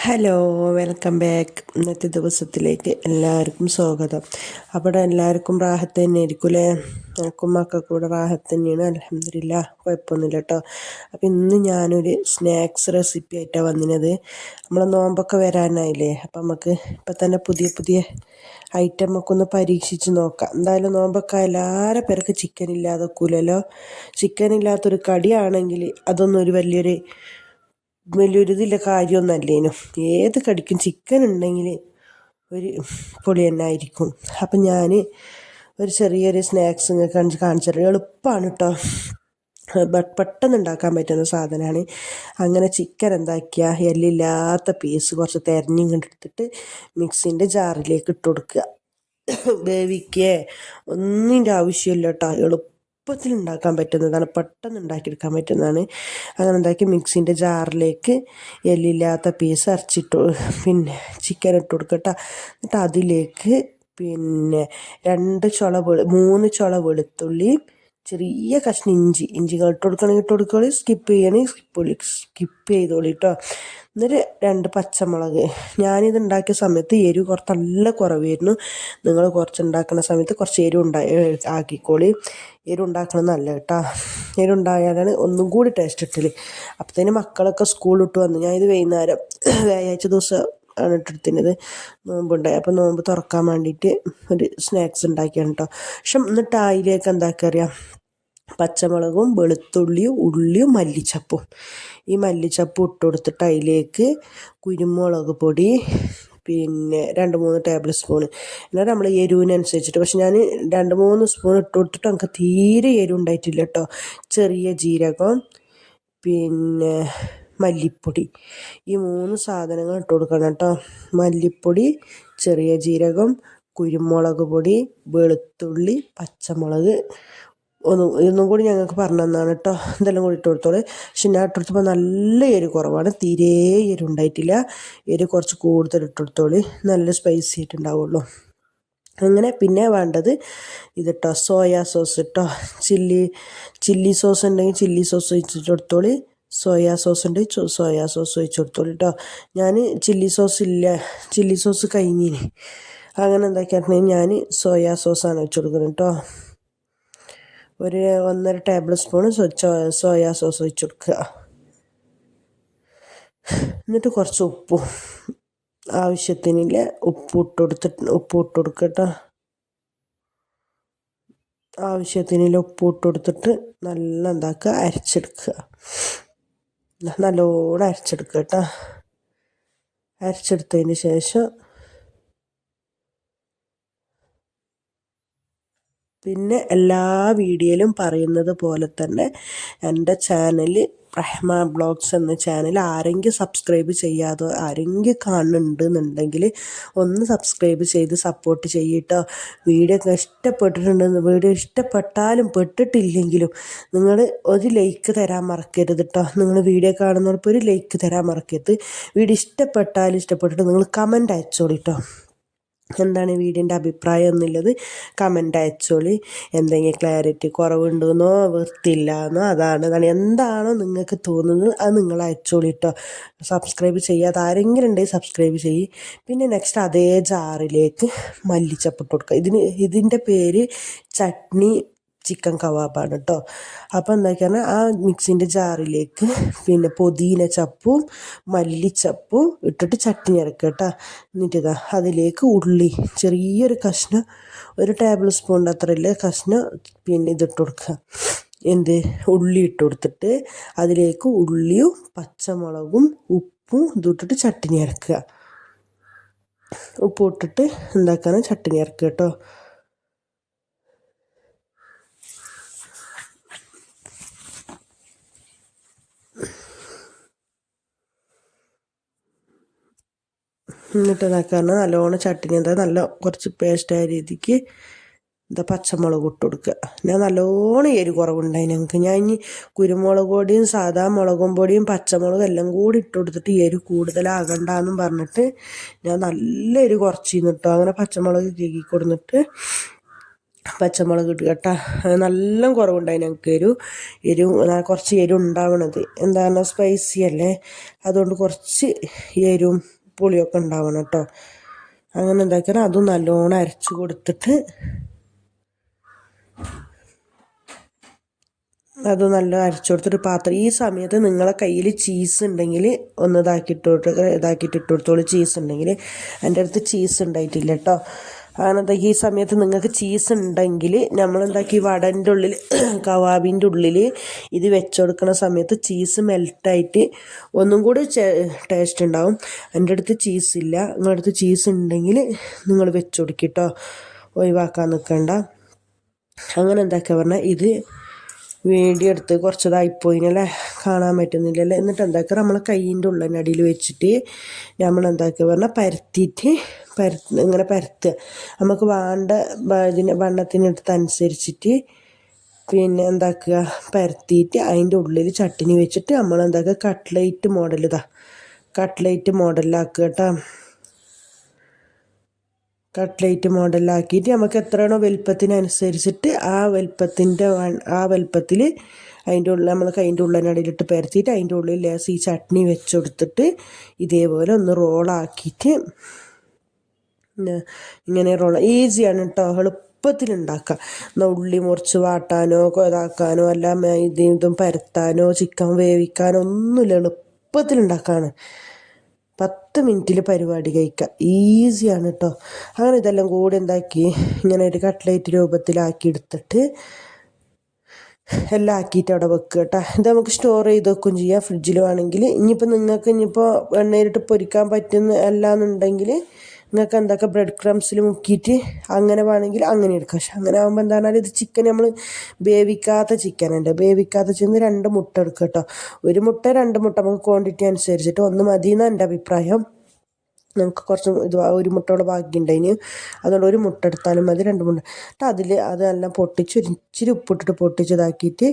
Hello, welcome back. ഇന്നത്തെ ദിവസത്തിലേക്ക് എല്ലാവർക്കും സ്വാഗതം. അവിടെ എല്ലാവർക്കും റാഹത്ത് തന്നെ ആയിരിക്കൂലേ? എനിക്കും മക്കൾക്ക് കൂടെ റാഹത്ത് തന്നെയാണ്. അൽഹംദുലില്ലാ, കുഴപ്പമൊന്നുമില്ല കേട്ടോ. അപ്പോൾ ഇന്ന് ഞാനൊരു സ്നാക്സ് റെസിപ്പി ആയിട്ടാണ് വന്നത്. നമ്മളെ നോമ്പൊക്കെ വരാനായില്ലേ, അപ്പം നമുക്ക് ഇപ്പം തന്നെ പുതിയ പുതിയ ഐറ്റം ഒക്കെ ഒന്ന് പരീക്ഷിച്ച് നോക്കാം. എന്തായാലും നോമ്പൊക്കെ എല്ലാവരുടെ പേർക്ക് ചിക്കൻ ഇല്ലാതെ ഒക്കൂലല്ലോ. ചിക്കൻ ഇല്ലാത്തൊരു കടിയാണെങ്കിൽ അതൊന്നും ഒരു വലിയൊരിതില്ല കാര്യമൊന്നുമല്ലേനു. ഏത് കടിക്കും ചിക്കൻ ഉണ്ടെങ്കിൽ ഒരു പൊളി തന്നെ ആയിരിക്കും. അപ്പം ഞാൻ ഒരു ചെറിയൊരു സ്നാക്സ് നിങ്ങൾക്ക് കാണിച്ചു തരാം. എളുപ്പമാണ് കേട്ടോ, പെട്ടെന്ന് ഉണ്ടാക്കാൻ പറ്റുന്ന സാധനമാണ്. അങ്ങനെ ചിക്കൻ എന്താക്കിയ എല്ലില്ലാത്ത പീസ് കുറച്ച് തിരഞ്ഞും കണ്ടെടുത്തിട്ട് മിക്സിൻ്റെ ജാറിലേക്ക് ഇട്ട് കൊടുക്കുക. വേവിക്കേ ഒന്നിൻ്റെ ആവശ്യമില്ല കേട്ടോ, എളുപ്പത്തിൽ ഉണ്ടാക്കാൻ പറ്റുന്നതാണ്, പെട്ടെന്ന് ഉണ്ടാക്കിയെടുക്കാൻ പറ്റുന്നതാണ്. അങ്ങനെ ഉണ്ടാക്കി മിക്സിൻ്റെ ജാറിലേക്ക് എല്ലില്ലാത്ത പീസ് അരച്ചിട്ട് പിന്നെ ചിക്കൻ ഇട്ട് കൊടുക്കട്ടോ. എന്നിട്ട് അതിലേക്ക് പിന്നെ 3 ചുള വെളുത്തുള്ളി, ചെറിയ കഷ്ണം ഇഞ്ചി ഇട്ട് കൊടുക്കണമെങ്കിൽ ഇട്ട് കൊടുക്കോളി, സ്കിപ്പ് ചെയ്യണമെങ്കിൽ സ്കിപ്പ് ചെയ്തോളി കേട്ടോ. എന്നിട്ട് 2 പച്ചമുളക്. ഞാനിത് ഉണ്ടാക്കിയ സമയത്ത് എരിവ് കുറച്ച് നല്ല കുറവായിരുന്നു. നിങ്ങൾ കുറച്ച് ഉണ്ടാക്കുന്ന സമയത്ത് കുറച്ച് എരിവ് ആക്കിക്കോളി. എരിവ് ഉണ്ടാക്കണം നല്ല കേട്ടോ, എരിവ് ഉണ്ടായാലാണ് ഒന്നും കൂടി ടേസ്റ്റ് കിട്ടല്. അപ്പോഴത്തേന് മക്കളൊക്കെ സ്കൂളിട്ട് വന്നു. ഞാനിത് വൈകുന്നേരം വ്യാഴാഴ്ച ദിവസം ആണ് ഇട്ടെടുത്തിനത്, നോമ്പുണ്ടായി. അപ്പോൾ നോമ്പ് തുറക്കാൻ വേണ്ടിയിട്ട് ഒരു സ്നാക്സ് ഉണ്ടാക്കിയാണ് കേട്ടോ. പക്ഷെ എന്നിട്ട് അതിലേക്ക് എന്താക്കുക അറിയാം, പച്ചമുളകും വെളുത്തുള്ളിയും ഉള്ളിയും മല്ലിച്ചപ്പും. ഈ മല്ലിച്ചപ്പും ഇട്ട് കൊടുത്തിട്ട് അതിലേക്ക് കുരുമുളക് പൊടി പിന്നെ 2-3 ടേബിൾ സ്പൂൺ. എന്നാൽ നമ്മൾ എരിവിനനുസരിച്ചിട്ട്, പക്ഷെ ഞാൻ 2-3 സ്പൂൺ ഇട്ട് കൊടുത്തിട്ട് നമുക്ക് തീരെ എരിവ് ഉണ്ടായിട്ടില്ല കേട്ടോ. ചെറിയ ജീരകം പിന്നെ മല്ലിപ്പൊടി, ഈ 3 സാധനങ്ങൾ ഇട്ട് കൊടുക്കണം കേട്ടോ. മല്ലിപ്പൊടി, ചെറിയ ജീരകം, കുരുമുളക് പൊടി, വെളുത്തുള്ളി, പച്ചമുളക്. ഒന്നും കൂടി ഞങ്ങൾക്ക് പറഞ്ഞു തന്നാണ് കേട്ടോ. ഇതെല്ലാം കൂടി ഇട്ട് കൊടുത്തോളൂ. പക്ഷെ ഞാൻ ഇട്ട് കൊടുത്തപ്പോൾ നല്ല എരിവ് കുറവാണ്, തീരെ എരിവ് ഉണ്ടായിട്ടില്ല. എരിവ് കുറച്ച് കൂടുതൽ ഇട്ട് കൊടുത്തോളൂ, നല്ല സ്പൈസി ആയിട്ടുണ്ടാവുള്ളൂ. അങ്ങനെ പിന്നെ വേണ്ടത് ഇതിട്ടോ, സോയാ സോസ് ഇട്ടോ. ചില്ലി സോസ് ഉണ്ടെങ്കിൽ ചില്ലി സോസ് ഒഴിച്ചിട്ട് കൊടുത്തോളി, സോയാ സോസ് ഉണ്ടെങ്കിൽ സോയാ സോസ് ഒഴിച്ച് കൊടുത്തോളൂ കേട്ടോ. ഞാൻ ചില്ലി സോസ് കഴിഞ്ഞിന്. അങ്ങനെ എന്താക്കിയിട്ടുണ്ടെങ്കിൽ ഞാൻ സോയാ സോസാണ് വെച്ച് കൊടുക്കുന്നത് കേട്ടോ. ഒരു 1.5 ടേബിൾ സ്പൂൺ സോയാ സോസ് ഒഴിച്ച് കൊടുക്കുക. എന്നിട്ട് കുറച്ച് ഉപ്പും ആവശ്യത്തിനില്ല ഉപ്പ് ഇട്ട് കൊടുക്കട്ടോ. ആവശ്യത്തിനില്ല ഉപ്പ് ഇട്ട് കൊടുത്തിട്ട് നല്ല എന്താക്കുക, അരച്ചെടുക്കുക. നല്ലോണം അരച്ചെടുക്കുക കേട്ടോ. അരച്ചെടുത്തതിന് ശേഷം പിന്നെ എല്ലാ വീഡിയോയിലും പറയുന്നത് പോലെ തന്നെ എൻ്റെ ചാനൽ റഹ്മ ബ്ലോഗ്സ് എന്ന ചാനൽ ആരെങ്കിലും സബ്സ്ക്രൈബ് ചെയ്യാതെ ആരെങ്കിലും കാണുന്നുണ്ടെന്നുണ്ടെങ്കിൽ ഒന്ന് സബ്സ്ക്രൈബ് ചെയ്ത് സപ്പോർട്ട് ചെയ്യട്ടോ. വീഡിയോ വീഡിയോ ഇഷ്ടപ്പെട്ടാലും പെട്ടിട്ടില്ലെങ്കിലും നിങ്ങൾ ഒരു ലൈക്ക് തരാൻ മറക്കരുത് കേട്ടോ. നിങ്ങൾ വീഡിയോ കാണുന്നവർക്ക് ഒരു ലൈക്ക് തരാൻ മറക്കരുത്. വീഡിയോ ഇഷ്ടപ്പെട്ടിട്ട് നിങ്ങൾ കമൻറ്റ് അയച്ചോളൂ കേട്ടോ. എന്താണ് വീഡിയോൻ്റെ അഭിപ്രായം എന്നുള്ളത് കമൻ്റ് അയച്ചോളി. എന്തെങ്കിലും ക്ലാരിറ്റി കുറവുണ്ടെന്നോ വൃത്തിയില്ലാന്നോ അതാണ് എന്താണോ നിങ്ങൾക്ക് തോന്നുന്നത് അത് നിങ്ങൾ അയച്ചോളി കേട്ടോ. സബ്സ്ക്രൈബ് ചെയ്യാതെ ആരെങ്കിലും ഉണ്ടെങ്കിൽ സബ്സ്ക്രൈബ് ചെയ്യും. പിന്നെ നെക്സ്റ്റ് അതേ ജാറിലേക്ക് മല്ലിച്ചപ്പ് ഇട്ട് കൊടുക്കുക. ഇതിൻ്റെ പേര് ചട്നി ചിക്കൻ കബാബാണ് കേട്ടോ. അപ്പോൾ എന്താക്കിയാണ് ആ മിക്സിൻ്റെ ജാറിലേക്ക് പിന്നെ പുതിന ചപ്പും മല്ലിച്ചപ്പും ഇട്ടിട്ട് ചട്നി ഇറക്കുക കേട്ടോ. എന്നിട്ട് അതിലേക്ക് ഉള്ളി ചെറിയൊരു കഷ്ണം, 1 ടേബിൾ സ്പൂണിൻ്റെ അത്രയില്ല കഷ്ണം പിന്നെ ഇതിട്ട് കൊടുക്കുക. ഉള്ളി ഇട്ട് കൊടുത്തിട്ട് അതിലേക്ക് ഉള്ളിയും പച്ചമുളകും ഉപ്പും ഇതിട്ടിട്ട് ചട്നി ഇറക്കുക. ഉപ്പ് ഇട്ടിട്ട് എന്താക്കാണ് ചട്നി ഇറക്കുക കേട്ടോ. എന്നിട്ട് ഇതാക്കാണ് നല്ലോണം ചട്നി നല്ല കുറച്ച് പേസ്റ്റായ രീതിക്ക് പച്ചമുളക് ഇട്ട് കൊടുക്കുക. ഞാൻ നല്ലോണം എരിവ് കുറവുണ്ടായി ഞങ്ങൾക്ക്. ഞാൻ ഇനി കുരുമുളക് പൊടിയും സാധാ മുളകും പൊടിയും പച്ചമുളകും എല്ലാം കൂടി ഇട്ട് കൊടുത്തിട്ട് എരിവ് കൂടുതലാകണ്ടെന്നും പറഞ്ഞിട്ട് ഞാൻ നല്ല എരിവ് കുറച്ചിരുന്നു കേട്ടോ. അങ്ങനെ പച്ചമുളക് കീകി കൊടുത്തിട്ട് പച്ചമുളക് ഇട്ട് കേട്ടോ. നല്ല കുറവുണ്ടായി ഞങ്ങൾക്ക് കുറച്ച് എരിവ് ഉണ്ടാവണത്. എന്താണ് സ്പൈസി അല്ലേ, അതുകൊണ്ട് കുറച്ച് എരിവും പുളിയൊക്കെ ഉണ്ടാവണം കേട്ടോ. അങ്ങനെ എന്താക്കിയാൽ അതും നല്ലോണം അരച്ച് കൊടുത്തിട്ട് അത് നല്ല അരച്ചു കൊടുത്തിട്ട് പാത്രം. ഈ സമയത്ത് നിങ്ങളെ കയ്യിൽ ചീസ് ഉണ്ടെങ്കിൽ ഒന്ന് ഇതാക്കിയിട്ട് ഇട്ട് കൊടുത്തോളൂ. ചീസ് ഉണ്ടെങ്കിൽ എൻ്റെ അടുത്ത് ചീസ് ഉണ്ടായിട്ടില്ല കേട്ടോ. അങ്ങനെ ഈ സമയത്ത് നിങ്ങൾക്ക് ചീസ് ഉണ്ടെങ്കിൽ നമ്മളെന്താക്കി വടൻ്റെ ഉള്ളിൽ കവാബിൻ്റെ ഉള്ളിൽ ഇത് വെച്ചുകൊടുക്കുന്ന സമയത്ത് ചീസ് മെൽട്ടായിട്ട് ഒന്നും കൂടി ടേസ്റ്റ് ഉണ്ടാവും. എൻ്റെ അടുത്ത് ചീസ് ഇല്ല. നിങ്ങളുടെ അടുത്ത് ചീസ് ഉണ്ടെങ്കിൽ നിങ്ങൾ വെച്ച് കൊടുക്കിട്ടോ, ഒഴിവാക്കാൻ നിൽക്കണ്ട. അങ്ങനെ എന്താക്കുക പറഞ്ഞാൽ ഇത് വീഡിയോ എടുത്ത് കുറച്ചതായിപ്പോയിനല്ലേ, കാണാൻ പറ്റുന്നില്ലല്ലേ. എന്നിട്ട് എന്താക്കുക, നമ്മൾ കൈയിൻ്റെ ഉള്ളനടിയിൽ വെച്ചിട്ട് നമ്മൾ എന്താക്കുക പറഞ്ഞാൽ പരത്തിയിട്ട് ഇങ്ങനെ പരത്തുക. നമുക്ക് വേണ്ട വണ്ണത്തിനടുത്തനുസരിച്ചിട്ട് പിന്നെ എന്താക്കുക പരത്തിയിട്ട് അതിൻ്റെ ഉള്ളിൽ ചട്ടിനി വെച്ചിട്ട് നമ്മൾ എന്താക്കുക കട്ട്ലേറ്റ് മോഡലാക്കുക കേട്ടോ. കട്ട്ലേറ്റ് മോഡലാക്കിയിട്ട് നമുക്ക് എത്രയാണോ വലുപ്പത്തിനനുസരിച്ചിട്ട് ആ വലുപ്പത്തിൽ അതിൻ്റെ ഉള്ളിൽ നമ്മൾ കൈൻ്റെ ഉള്ളനടിയിലിട്ട് പരത്തിയിട്ട് അതിൻ്റെ ഉള്ളിൽ ലേശം ഈ ചട്നി വെച്ച് കൊടുത്തിട്ട് ഇതേപോലെ ഒന്ന് റോളാക്കിയിട്ട് ഇങ്ങനെ ഈസിയാണ് കേട്ടോ, എളുപ്പത്തിലുണ്ടാക്കാം. എന്നാൽ ഉള്ളി മുറിച്ച് വാട്ടാനോ ഇതാക്കാനോ അല്ല ഇതും പരത്താനോ ചിക്കൻ വേവിക്കാനോ ഒന്നുമില്ല, എളുപ്പത്തിലുണ്ടാക്കാണ്. 10 മിനിറ്റിൽ പരിപാടി കഴിക്കാം, ഈസിയാണ് കേട്ടോ. അങ്ങനെ ഇതെല്ലാം കൂടി എന്താക്കി ഇങ്ങനെ ഒരു കട്ട്ലേറ്റ് രൂപത്തിലാക്കി എടുത്തിട്ട് എല്ലാം ആക്കിയിട്ട് അവിടെ വെക്കുക കേട്ടോ. ഇത് നമുക്ക് സ്റ്റോർ ചെയ്ത് വെക്കുകയും ചെയ്യാം ഫ്രിഡ്ജിൽ വേണമെങ്കിൽ. നിങ്ങൾക്ക് എണ്ണയിലിട്ട് പൊരിക്കാൻ പറ്റുന്ന അല്ലാന്നുണ്ടെങ്കിൽ നിങ്ങൾക്ക് എന്തൊക്കെ ബ്രെഡ് ക്രംസിൽ മുക്കിയിട്ട് അങ്ങനെ വേണമെങ്കിൽ അങ്ങനെ എടുക്കാം. പക്ഷെ അങ്ങനെ ആകുമ്പോൾ എന്താ പറഞ്ഞാൽ ഇത് ചിക്കൻ നമ്മൾ വേവിക്കാത്ത ചിക്കനുണ്ട്. വേവിക്കാത്ത ചിക്കൻ 2 മുട്ട എടുക്കുക കേട്ടോ. 1 മുട്ട 2 മുട്ട നമുക്ക് ക്വാണ്ടിറ്റി അനുസരിച്ചിട്ട് 1 മതി എന്നാണ് എൻ്റെ അഭിപ്രായം. ഞങ്ങൾക്ക് കുറച്ച് 1 മുട്ടയോടെ ബാക്കിയുണ്ടായിന്, അതുകൊണ്ട് 1 മുട്ട എടുത്താലും മതി, 2 മുട്ട എന്നിട്ട് അതെല്ലാം പൊട്ടിച്ച് ഇച്ചിരി ഉപ്പിട്ടിട്ട് പൊട്ടിച്ചതാക്കിയിട്ട്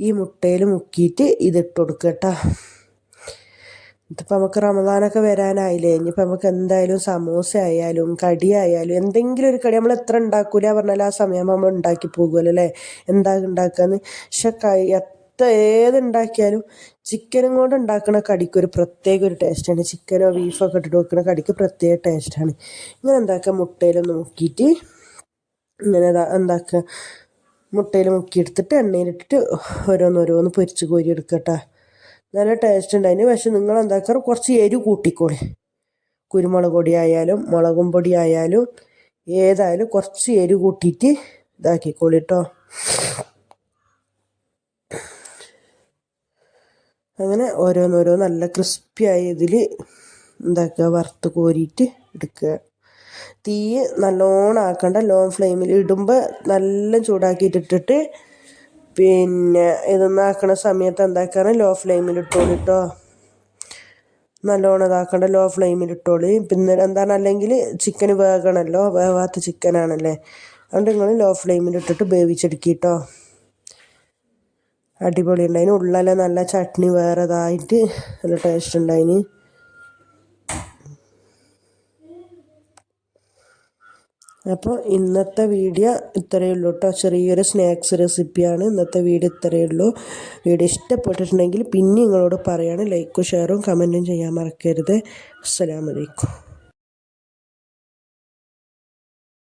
ഈ മുട്ടയിൽ മുക്കിയിട്ട് ഇതിട്ട് കൊടുക്കുക കേട്ടോ. ഇതിപ്പോൾ നമുക്ക് റമദാനൊക്കെ വരാനായില്ലേ, ഇനിയിപ്പോൾ നമുക്ക് എന്തായാലും സമൂസ ആയാലും കടി ആയാലും എന്തെങ്കിലും ഒരു കടി നമ്മൾ എത്ര ഉണ്ടാക്കൂല പറഞ്ഞാൽ ആ സമയം നമ്മൾ ഉണ്ടാക്കി പോകുമല്ലോ അല്ലേ, എന്താ ഉണ്ടാക്കാന്ന്. പക്ഷെ ഏതുണ്ടാക്കിയാലും ചിക്കനും കൊണ്ട് ഉണ്ടാക്കുന്ന കടിക്ക് ഒരു പ്രത്യേക ഒരു ടേസ്റ്റാണ്. ചിക്കനോ ബീഫൊക്കെ ഇട്ടിട്ട് വെക്കുന്ന കടിക്ക് പ്രത്യേക ടേസ്റ്റാണ്. ഇങ്ങനെ എന്താക്കുക, മുട്ടയിലൊന്ന് മുക്കിയിട്ട് ഇങ്ങനെ എന്താക്കുക, മുട്ടയിൽ മുക്കിയെടുത്തിട്ട് എണ്ണയിലിട്ടിട്ട് ഓരോന്നോരോന്ന് പൊരിച്ച് കോരി എടുക്കട്ടെ. നല്ല ടേസ്റ്റ് ഉണ്ടായിന്. പക്ഷെ നിങ്ങൾ എന്താക്കാറ് കുറച്ച് എരിവ് കൂട്ടിക്കോളി. കുരുമുളക് പൊടി ആയാലും മുളകും പൊടി ആയാലും ഏതായാലും കുറച്ച് എരിവ് കൂട്ടിയിട്ട് ഇതാക്കിക്കോളി കേട്ടോ. അങ്ങനെ ഓരോന്നോരോ നല്ല ക്രിസ്പിയായ ഇതിൽ എന്താക്കുക വറുത്ത് കോരിയിട്ട് എടുക്കുക. തീ നല്ലോണം ആക്കണ്ട, ലോ ഫ്ലെയിമിൽ ഇടുമ്പോൾ നല്ല ചൂടാക്കിയിട്ടിട്ട് പിന്നെ ഇതൊന്നാക്കണ സമയത്ത് എന്താക്കാറ് ലോ ഫ്ലെയിമിലിട്ടോളി കേട്ടോ. നല്ലോണം ഇതാക്കണ്ട, ലോ ഫ്ലെയിമിലിട്ടോളി. പിന്നെ എന്താണ്, അല്ലെങ്കിൽ ചിക്കൻ വേകണമല്ലോ, വേവാത്ത ചിക്കനാണല്ലേ, അതുകൊണ്ട് നിങ്ങൾ ലോ ഫ്ലെയിമിലിട്ടിട്ട് വേവിച്ചെടുക്കിട്ടോ. അടിപൊളി ഉണ്ടായിന്. ഉള്ളെല്ലാം നല്ല ചട്നി വേറെതായിട്ട് നല്ല ടേസ്റ്റ് ഉണ്ടായിന്. അപ്പോൾ ഇന്നത്തെ വീഡിയോ ഇത്രയേ ഉള്ളൂ കേട്ടോ. ചെറിയൊരു സ്നാക്സ് റെസിപ്പിയാണ് ഇന്നത്തെ വീഡിയോ, ഇത്രയേ ഉള്ളൂ. വീഡിയോ ഇഷ്ടപ്പെട്ടിട്ടുണ്ടെങ്കിൽ പിന്നെ നിങ്ങളോട് പറയാണ് ലൈക്കും ഷെയറും കമൻറ്റും ചെയ്യാൻ മറക്കരുത്. അസ്സലാമു അലൈക്കും.